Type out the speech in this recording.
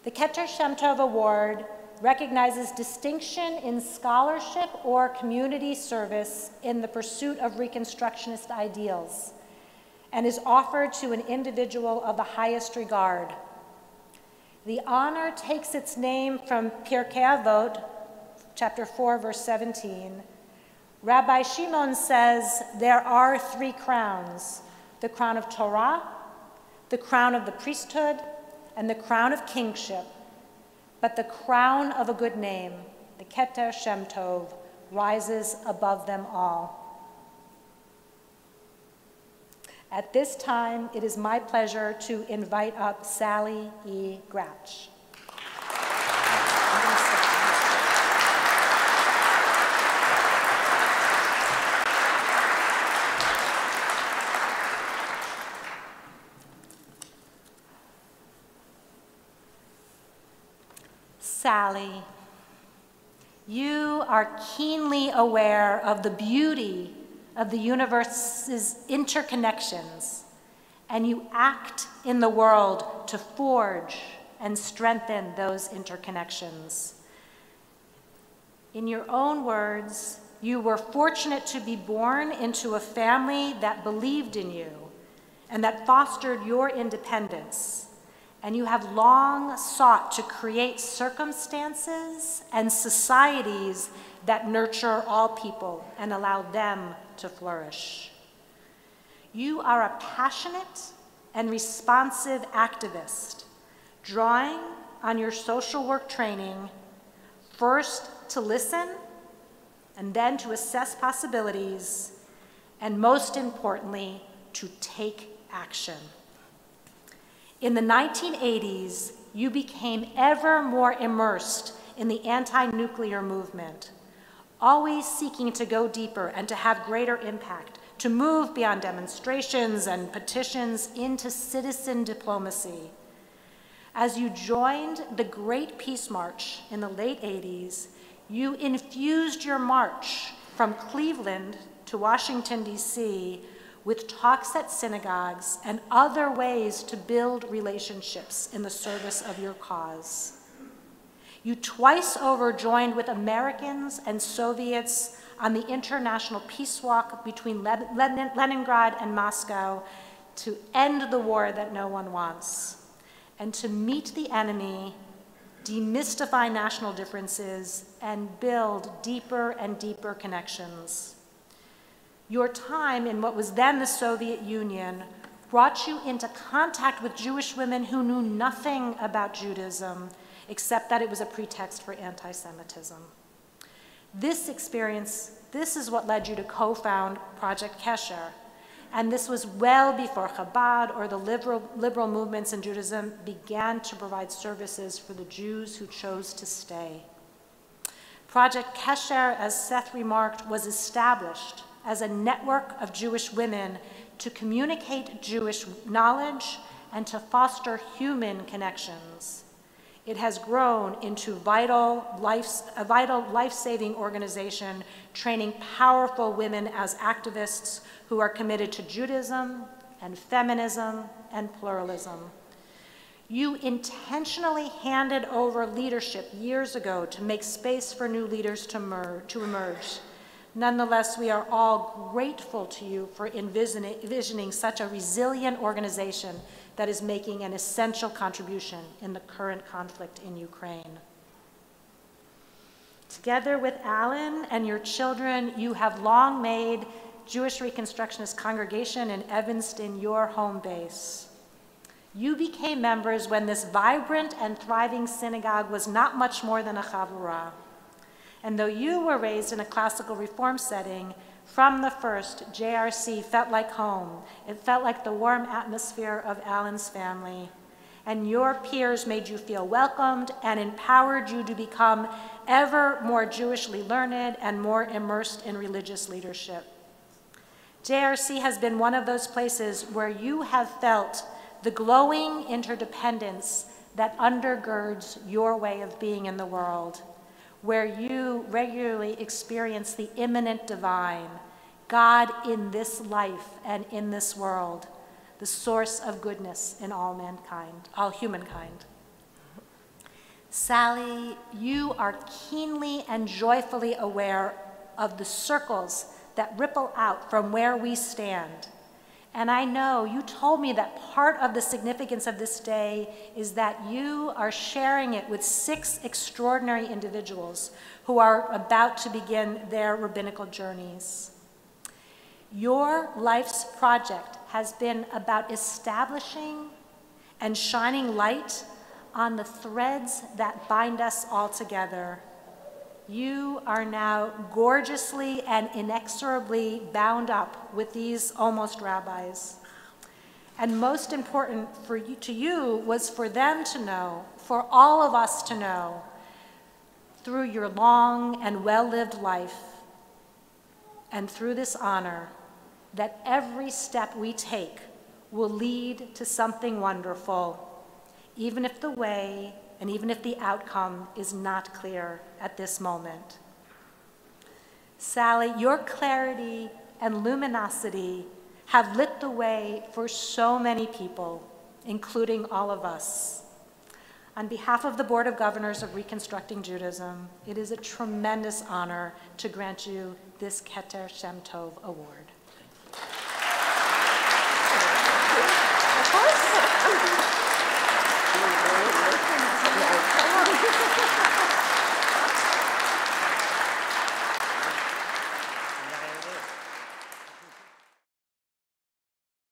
The Keter Shem Tov Award recognizes distinction in scholarship or community service in the pursuit of Reconstructionist ideals and is offered to an individual of the highest regard. The honor takes its name from Pirkei Avot, chapter 4, verse 17. Rabbi Shimon says there are three crowns: the crown of Torah, the crown of the priesthood, and the crown of kingship. But the crown of a good name, the Keter Shem Tov, rises above them all. At this time, it is my pleasure to invite up Sally E. Gratch. Sally, you are keenly aware of the beauty of the universe's interconnections, and you act in the world to forge and strengthen those interconnections. In your own words, you were fortunate to be born into a family that believed in you and that fostered your independence. And you have long sought to create circumstances and societies that nurture all people and allow them to flourish. You are a passionate and responsive activist, drawing on your social work training, first to listen, and then to assess possibilities, and most importantly, to take action. In the 1980s, you became ever more immersed in the anti-nuclear movement, always seeking to go deeper and to have greater impact, to move beyond demonstrations and petitions into citizen diplomacy. As you joined the Great Peace March in the late 80s, you infused your march from Cleveland to Washington, D.C., with talks at synagogues and other ways to build relationships in the service of your cause. You twice over joined with Americans and Soviets on the International Peace Walk between Leningrad and Moscow to end the war that no one wants, and to meet the enemy, demystify national differences, and build deeper and deeper connections. Your time in what was then the Soviet Union brought you into contact with Jewish women who knew nothing about Judaism except that it was a pretext for anti-Semitism. This experience, this is what led you to co-found Project Kesher, and this was well before Chabad or the liberal movements in Judaism began to provide services for the Jews who chose to stay. Project Kesher, as Seth remarked, was established as a network of Jewish women to communicate Jewish knowledge and to foster human connections. It has grown into a vital life-saving organization training powerful women as activists who are committed to Judaism and feminism and pluralism. You intentionally handed over leadership years ago to make space for new leaders to emerge. Nonetheless, we are all grateful to you for envisioning such a resilient organization that is making an essential contribution in the current conflict in Ukraine. Together with Alan and your children, you have long made Jewish Reconstructionist Congregation in Evanston your home base. You became members when this vibrant and thriving synagogue was not much more than a chavurah. And though you were raised in a classical reform setting, from the first, JRC felt like home. It felt like the warm atmosphere of Alan's family. And your peers made you feel welcomed and empowered you to become ever more Jewishly learned and more immersed in religious leadership. JRC has been one of those places where you have felt the glowing interdependence that undergirds your way of being in the world, where you regularly experience the immanent divine, God in this life and in this world, the source of goodness in all mankind, all humankind. Sally, you are keenly and joyfully aware of the circles that ripple out from where we stand. And I know you told me that part of the significance of this day is that you are sharing it with 6 extraordinary individuals who are about to begin their rabbinical journeys. Your life's project has been about establishing and shining light on the threads that bind us all together. You are now gorgeously and inexorably bound up with these almost rabbis. And most important to you was for them to know, for all of us to know, through your long and well-lived life and through this honor, that every step we take will lead to something wonderful, even if the way and even if the outcome is not clear at this moment. Sally, your clarity and luminosity have lit the way for so many people, including all of us. On behalf of the Board of Governors of Reconstructing Judaism, it is a tremendous honor to grant you this Keter Shem Tov Award.